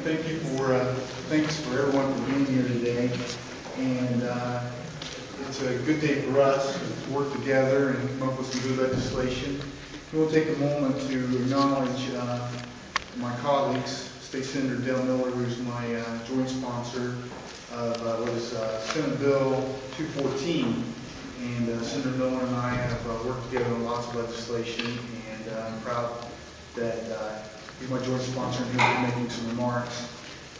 Thanks for everyone for being here today. And it's a good day for us to work together and come up with some good legislation. We'll take a moment to acknowledge my colleagues, State Senator Dale Miller, who's my joint sponsor of what is Senate Bill 214. And Senator Miller and I have worked together on lots of legislation, and I'm proud that he's my joint sponsor and he'll be making some remarks.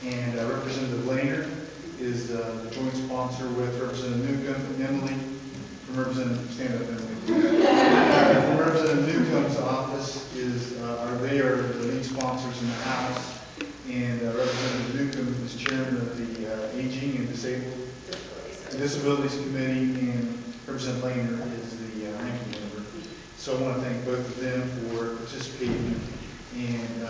And Representative Lehner is the joint sponsor with Representative Newcomb and Emily from Representative, stand up Emily. From Representative Newcomb's office they are the lead sponsors in the House. And Representative Newcomb is chairman of the Aging and Disabilities Committee, and Representative Lehner is the ranking member. So I want to thank both of them for participating. And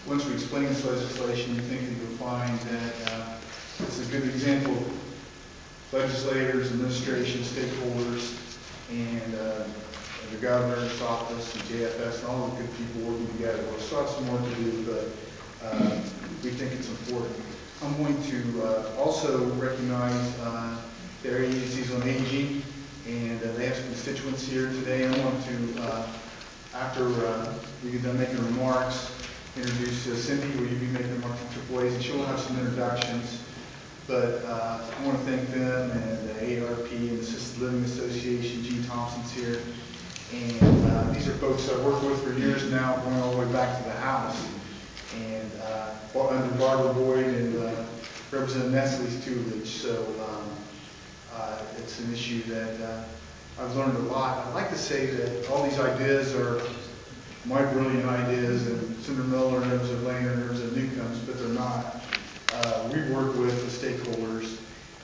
once we explain this legislation, we think that you'll find that it's a good example of legislators, administration, stakeholders, and the governor's office and JFS and all the good people working together. We'll still have some work to do, but we think it's important. I'm going to also recognize the area agencies on aging, and they have some constituents here today. I want to, after we get done making remarks, introduce Cindy, who you'll be making remarks from AAA's, and she'll have some introductions. But I want to thank them and the ARP and the Assisted Living Association. Gene Thompson's here. And these are folks I've worked with for years now, going all the way back to the House. And under Barbara Boyd and Representative Nestle's tutelage. So it's an issue that I've learned a lot. I'd like to say that all these ideas are my brilliant ideas, and Senator Miller, Representative Lehner, and Representative Newcomb's, but they're not. We work with the stakeholders,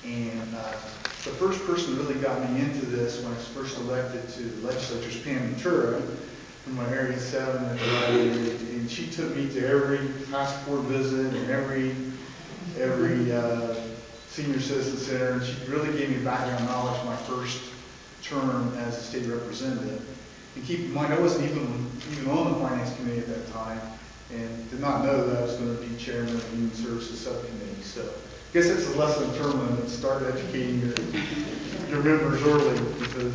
and the first person that really got me into this when I was first elected to the legislature is Pam Ventura from my Area 7 at the library, and she took me to every passport visit and every senior citizen center, and she really gave me background knowledge my first term as a state representative. And keep in mind, I wasn't even on the Finance Committee at that time, and did not know that I was going to be chairman of the Human Services Subcommittee. So I guess it's a lesson learned. Start educating your members early, because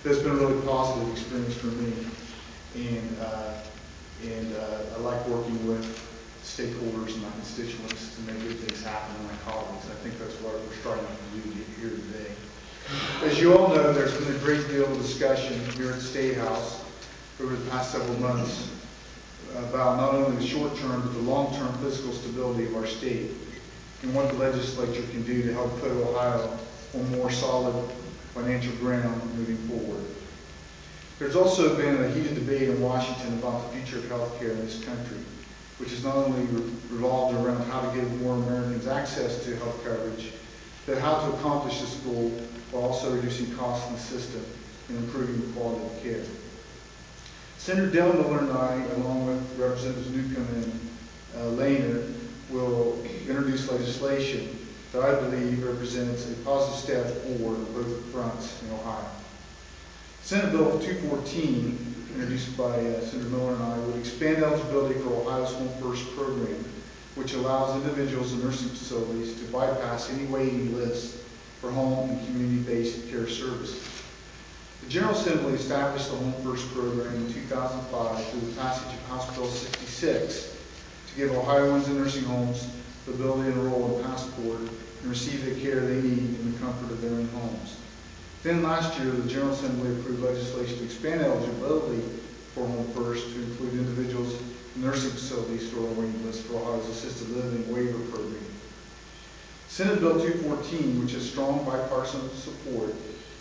it's been a really positive experience for me. And I like working with stakeholders and my constituents to make good things happen, and my colleagues. I think that's what we're starting to do here today. As you all know, there's been a great deal of discussion here at the State House over the past several months about not only the short-term but the long-term fiscal stability of our state and what the legislature can do to help put Ohio on more solid financial ground moving forward. There's also been a heated debate in Washington about the future of health care in this country, which has not only revolved around how to give more Americans access to health coverage, but how to accomplish this goal while also reducing costs in the system and improving the quality of care. Senator Dale Miller and I, along with Representatives Newcomb and Lehner, will introduce legislation that I believe represents a positive step forward on both fronts in Ohio. Senate Bill 214, introduced by Senator Miller and I, would expand eligibility for Ohio's Home First program, which allows individuals in nursing facilities to bypass any waiting lists for home and community-based care services. The General Assembly established the Home First program in 2005 through the passage of House Bill 66 to give Ohioans in nursing homes the ability to enroll in Passport and receive the care they need in the comfort of their own homes. Then last year, the General Assembly approved legislation to expand eligibility for Home First to include individuals in nursing facilities who are on the waiting list for Ohio's Assisted Living Waiver Program. Senate Bill 214, which has strong bipartisan support,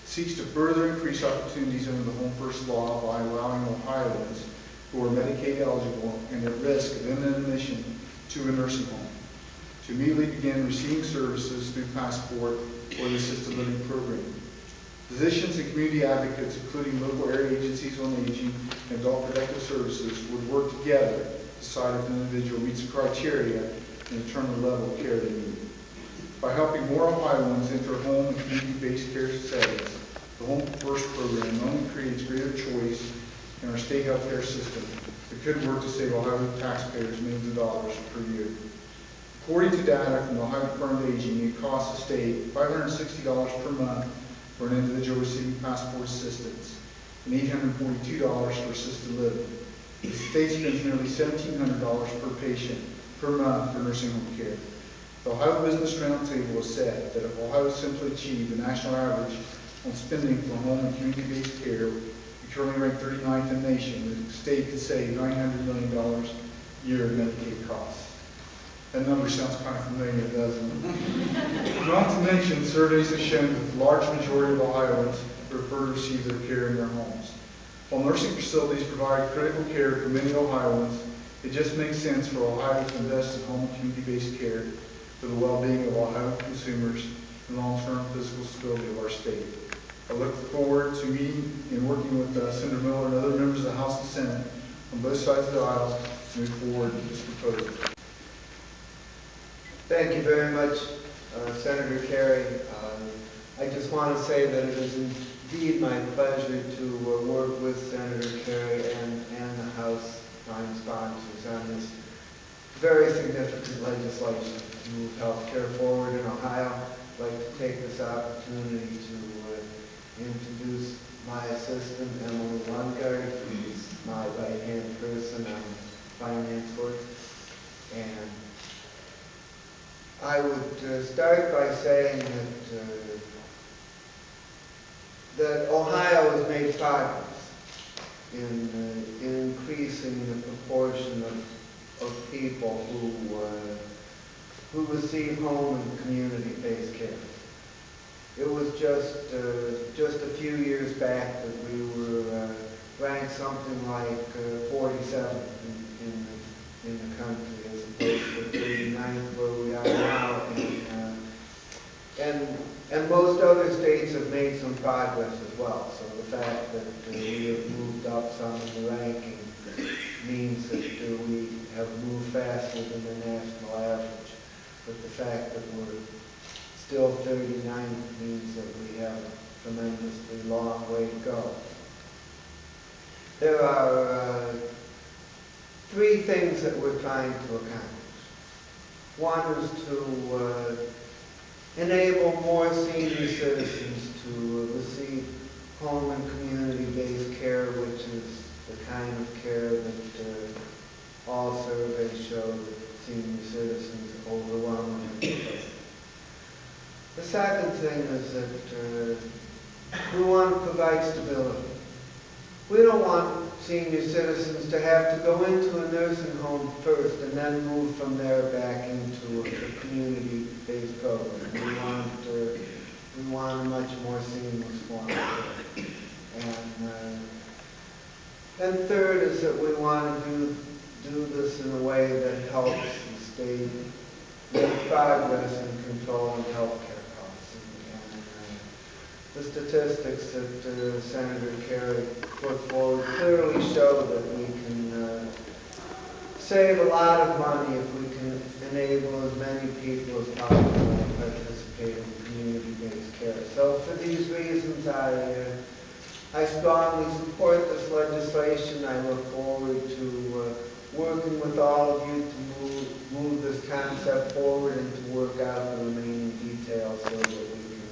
seeks to further increase opportunities under the Home First law by allowing Ohioans who are Medicaid eligible and at risk of imminent admission to a nursing home to immediately begin receiving services through Passport or the Assisted Living Program. Physicians and community advocates, including local area agencies on aging and adult protective services, would work together to decide if an individual meets the criteria and determine the level of care they need. By helping more Ohioans enter home and community-based care settings, the Home First program not only creates greater choice in our state health care system, that could work to save Ohio taxpayers millions of dollars per year. According to data from the Ohio Department of Aging, it costs the state $560 per month for an individual receiving passport assistance and $842 for assisted living. The state spends nearly $1,700 per patient per month for nursing home care. The Ohio Business Roundtable has said that if Ohio simply achieved the national average on spending for home and community-based care, we currently rank 39th in the nation, the state could save $900 million a year in Medicaid costs. That number sounds kind of familiar, doesn't it? Not to mention, surveys have shown that the large majority of Ohioans prefer to receive their care in their homes. While nursing facilities provide critical care for many Ohioans, it just makes sense for Ohio to invest in home and community-based care for the well-being of Ohio consumers and long-term physical stability of our state. I look forward to meeting and working with Senator Miller and other members of the House and Senate on both sides of the aisle to move forward with this proposal. Thank you very much, Senator Carey. I just want to say that it is indeed my pleasure to work with Senator Carey and the House Prime sponsors on this very significant legislation to move health care forward in Ohio. I'd like to take this opportunity to introduce my assistant, Emily Lundgaard, who's my right-hand person on finance work. And I would start by saying that Ohio has made progress in increasing the proportion of people who receive home and community-based care. It was just a few years back that we were ranked something like 47 in the country, as opposed to 39th where we are now. And most other states have made some progress as well. So the fact that we have moved up some in the ranking means that we have moved faster than the national average. But the fact that we're still 39th means that we have a tremendously long way to go. There are three things that we're trying to accomplish. One is to enable more senior citizens to receive home and community-based care, which is the kind of care that all surveys show that senior citizens overwhelmingly prefer. The second thing is that we want to provide stability. We don't want senior citizens to have to go into a nursing home first and then move from there back into a community-based program. We want a much more seamless form of care. And third is that we want to do this in a way that helps the state make progress in controlling health care costs. The statistics that Senator Carey put forward clearly show that we can save a lot of money if we can enable as many people as possible to participate in community-based care. So for these reasons, I strongly support this legislation. I look forward to working with all of you to move this concept forward and to work out the remaining details so that we